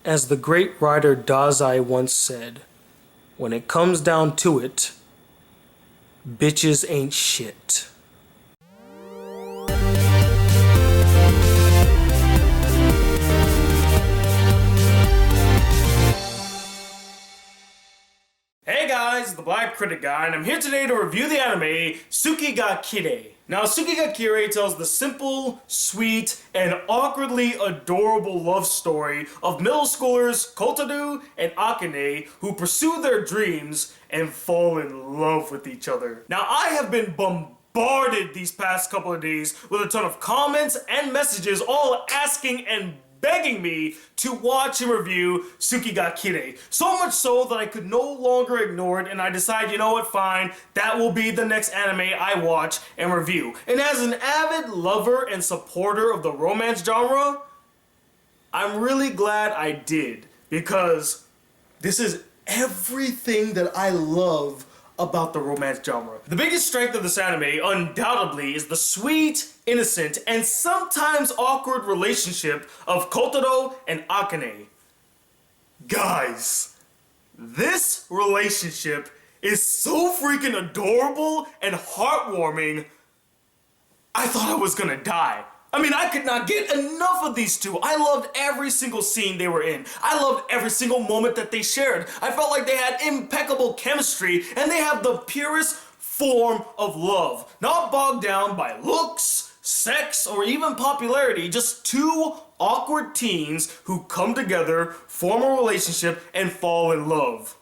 As the great writer Dazai once said, when it comes down to it, bitches ain't shit. Hey guys, the Black Critic Guy, and I'm here today to review the anime Tsuki ga Kirei. Now, Tsuki ga Kirei tells the simple, sweet, and awkwardly adorable love story of middle schoolers Kotaro and Akane who pursue their dreams and fall in love with each other. Now, I have been bombarded these past couple of days with a ton of comments and messages all asking and begging me to watch and review Tsuki ga Kirei. So much so that I could no longer ignore it, and I decided, you know what, fine, that will be the next anime I watch and review. And as an avid lover and supporter of the romance genre, I'm really glad I did, because this is everything that I love about the romance genre. The biggest strength of this anime, undoubtedly, is the sweet, innocent, and sometimes awkward relationship of Kotaro and Akane. Guys, this relationship is so freaking adorable and heartwarming, I thought I was gonna die. I mean, I could not get enough of these two. I loved every single scene they were in. I loved every single moment that they shared. I felt like they had impeccable chemistry, and they have the purest form of love. Not bogged down by looks, sex, or even popularity. Just two awkward teens who come together, form a relationship, and fall in love.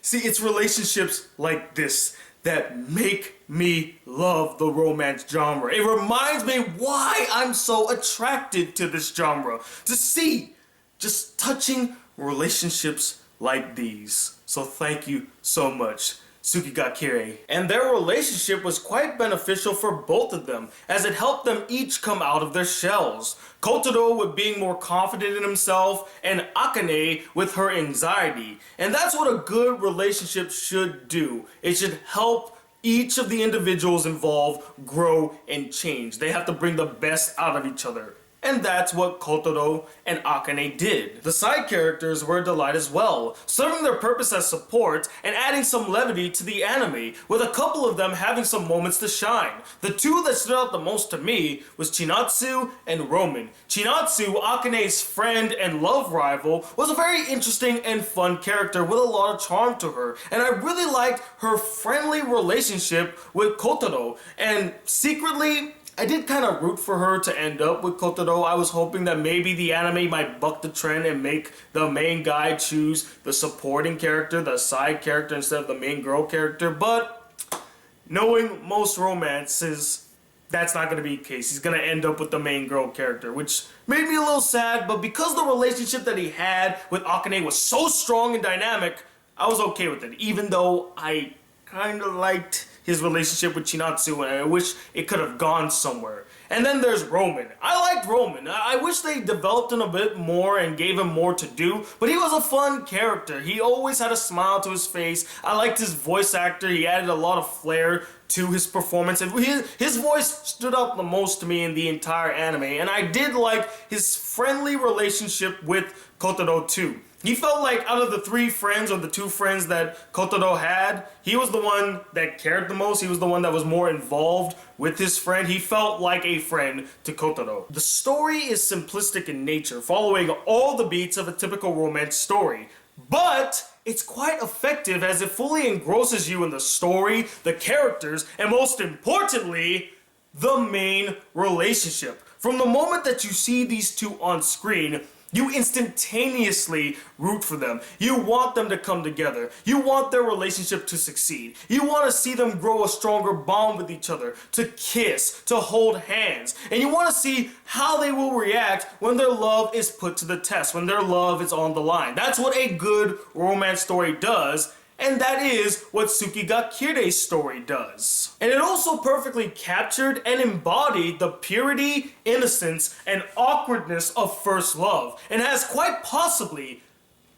See, it's relationships like this that make me love the romance genre. It reminds me why I'm so attracted to this genre. To see just touching relationships like these. So thank you so much, Tsuki ga Kirei. And their relationship was quite beneficial for both of them, as it helped them each come out of their shells. Kotaro with being more confident in himself, and Akane with her anxiety. And that's what a good relationship should do. It should help each of the individuals involved grow and change. They have to bring the best out of each other. And that's what Kotaro and Akane did. The side characters were a delight as well, serving their purpose as support and adding some levity to the anime, with a couple of them having some moments to shine. The two that stood out the most to me was Chinatsu and Roman. Chinatsu, Akane's friend and love rival, was a very interesting and fun character with a lot of charm to her, and I really liked her friendly relationship with Kotaro, and secretly, I did kind of root for her to end up with Kotaro. I was hoping that maybe the anime might buck the trend and make the main guy choose the supporting character, the side character, instead of the main girl character. But knowing most romances, that's not going to be the case. He's going to end up with the main girl character, which made me a little sad. But because the relationship that he had with Akane was so strong and dynamic, I was okay with it. Even though I kind of liked his relationship with Chinatsu, and I wish it could have gone somewhere. And then there's Roman. I liked Roman. I wish they developed him a bit more and gave him more to do, but he was a fun character. He always had a smile to his face. I liked his voice actor. He added a lot of flair to his performance, and his voice stood out the most to me in the entire anime, and I did like his friendly relationship with Kotaro too. He felt like out of the three friends, or the two friends that Kotaro had, he was the one that cared the most. He was the one that was more involved with his friend. He felt like a friend to Kotaro. The story is simplistic in nature, following all the beats of a typical romance story. But it's quite effective as it fully engrosses you in the story, the characters, and most importantly, the main relationship. From the moment that you see these two on screen, you instantaneously root for them. You want them to come together. You want their relationship to succeed. You want to see them grow a stronger bond with each other, to kiss, to hold hands. And you want to see how they will react when their love is put to the test, when their love is on the line. That's what a good romance story does. And that is what Tsuki ga Kirei's story does. And it also perfectly captured and embodied the purity, innocence, and awkwardness of first love, and has quite possibly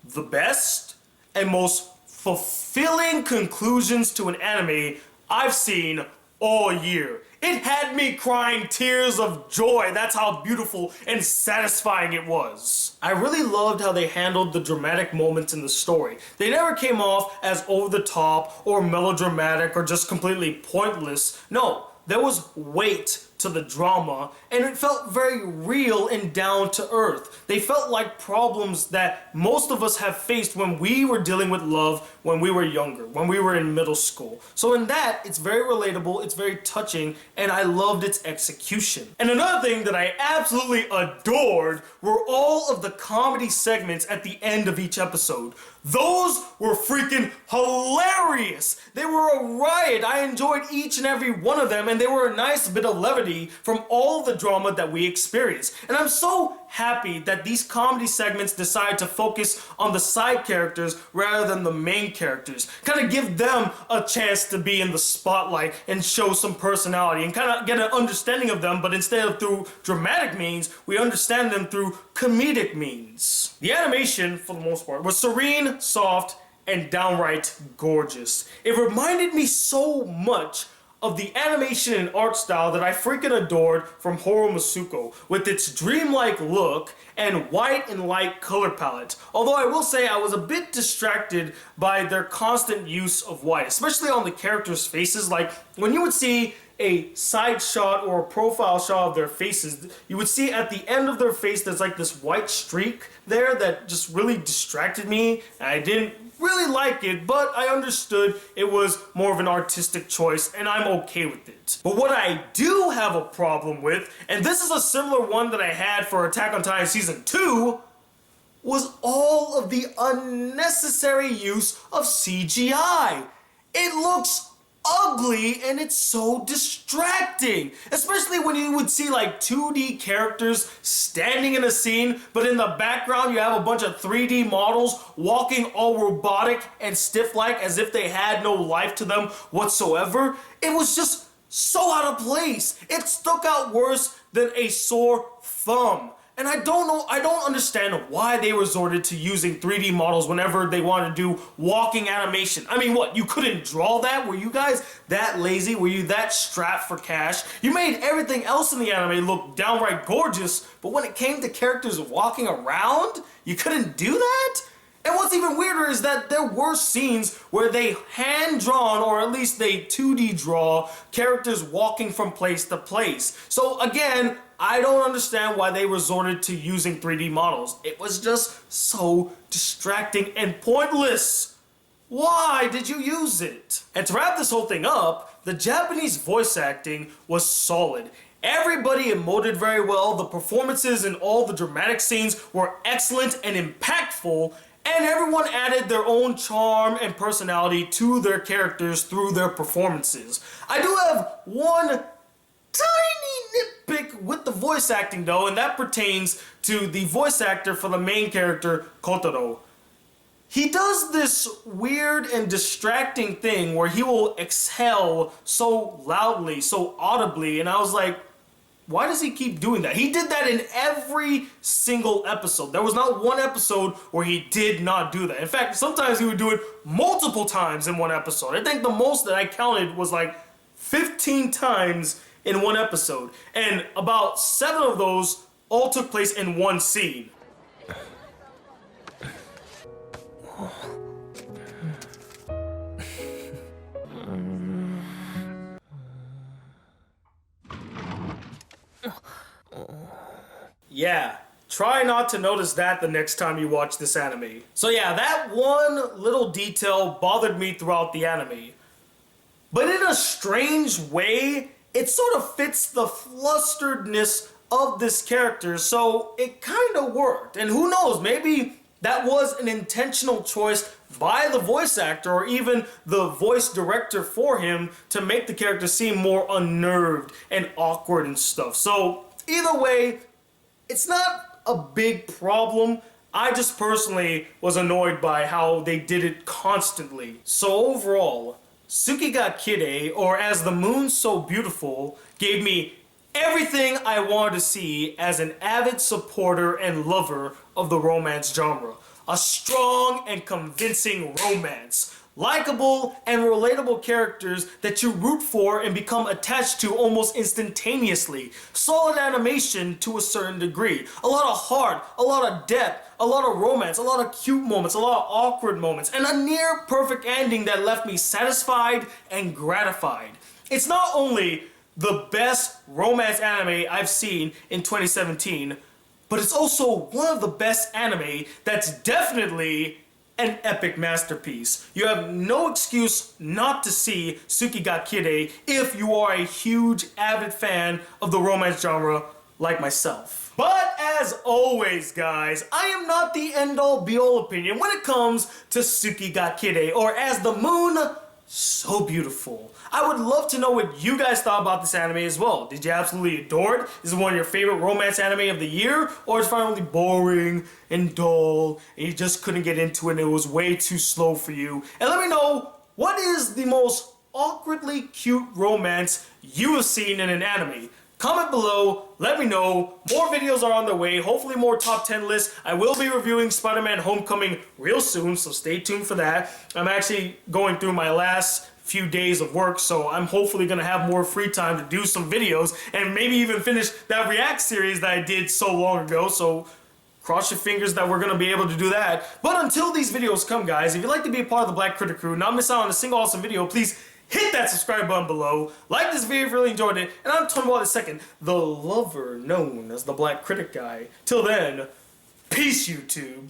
the best and most fulfilling conclusions to an anime I've seen all year. It had me crying tears of joy. That's how beautiful and satisfying it was. I really loved how they handled the dramatic moments in the story. They never came off as over the top or melodramatic or just completely pointless. No, there was weight to the drama, and it felt very real and down to earth. They felt like problems that most of us have faced when we were dealing with love when we were younger, when we were in middle school. So in that, it's very relatable, it's very touching, and I loved its execution. And another thing that I absolutely adored were all of the comedy segments at the end of each episode. Those were freaking hilarious. They were a riot. I enjoyed each and every one of them, and they were a nice bit of levity from all the drama that we experienced. And I'm so happy that these comedy segments decide to focus on the side characters rather than the main characters. Kind of give them a chance to be in the spotlight and show some personality and kind of get an understanding of them, but instead of through dramatic means, we understand them through comedic means. The animation, for the most part, was serene, soft, and downright gorgeous. It reminded me so much of the animation and art style that I freaking adored from Horo Masuko, with its dreamlike look and white and light color palette. Although I will say I was a bit distracted by their constant use of white, especially on the characters' faces. Like when you would see a side shot or a profile shot of their faces, you would see at the end of their face there's like this white streak there that just really distracted me, and I didn't really like it, but I understood it was more of an artistic choice, and I'm okay with it. But what I do have a problem with, and this is a similar one that I had for Attack on Titan Season 2, was all of the unnecessary use of CGI. It looks ugly and it's so distracting, especially when you would see like 2D characters standing in a scene, but in the background you have a bunch of 3D models walking all robotic and stiff like as if they had no life to them whatsoever. It was just so out of place. It stuck out worse than a sore thumb. And I don't understand why they resorted to using 3D models whenever they wanted to do walking animation. I mean, what, you couldn't draw that? Were you guys that lazy? Were you that strapped for cash? You made everything else in the anime look downright gorgeous, but when it came to characters walking around, you couldn't do that? And what's even weirder is that there were scenes where they hand-drawn, or at least they 2D draw, characters walking from place to place. So again, I don't understand why they resorted to using 3D models. It was just so distracting and pointless. Why did you use it? And to wrap this whole thing up, the Japanese voice acting was solid. Everybody emoted very well, the performances in all the dramatic scenes were excellent and impactful, and everyone added their own charm and personality to their characters through their performances. I do have one tiny nitpick with the voice acting though, and that pertains to the voice actor for the main character, Kotaro. He does this weird and distracting thing where he will exhale so loudly, so audibly, and I was like, why does he keep doing that? He did that in every single episode. There was not one episode where he did not do that. In fact, sometimes he would do it multiple times in one episode. I think the most that I counted was like 15 times in one episode. And about 7 of those all took place in one scene. Yeah, try not to notice that the next time you watch this anime. So yeah, that one little detail bothered me throughout the anime. But in a strange way, it sort of fits the flusteredness of this character, so it kind of worked. And who knows, maybe that was an intentional choice by the voice actor or even the voice director for him to make the character seem more unnerved and awkward and stuff. So either way, it's not a big problem. I just personally was annoyed by how they did it constantly. So overall, Tsuki ga Kirei, or As the Moon's So Beautiful, gave me everything I wanted to see as an avid supporter and lover of the romance genre. A strong and convincing romance. likable and relatable characters that you root for and become attached to almost instantaneously. Solid animation to a certain degree. A lot of heart, a lot of depth, a lot of romance, a lot of cute moments, a lot of awkward moments, and a near perfect ending that left me satisfied and gratified. It's not only the best romance anime I've seen in 2017, but it's also one of the best anime that's definitely an epic masterpiece. You have no excuse not to see Tsuki ga Kirei if you are a huge avid fan of the romance genre like myself. But as always, guys, I am not the end-all be-all opinion when it comes to Tsuki ga Kirei, or As the Moon So Beautiful. I would love to know what you guys thought about this anime as well. Did you absolutely adore it? Is it one of your favorite romance anime of the year? Or is it finally boring and dull and you just couldn't get into it and it was way too slow for you? And let me know, what is the most awkwardly cute romance you have seen in an anime? Comment below, let me know. More videos are on the way, hopefully more top 10 lists. I will be reviewing Spider-Man Homecoming real soon, so stay tuned for that. I'm actually going through my last few days of work, so I'm hopefully gonna have more free time to do some videos and maybe even finish that React series that I did so long ago, so cross your fingers that we're gonna be able to do that. But until these videos come, guys, if you'd like to be a part of the Black Critic crew, not miss out on a single awesome video, please hit that subscribe button below, like this video if you really enjoyed it, and I'm talking about in a second, the lover known as the Black Critic Guy. Till then, peace, YouTube.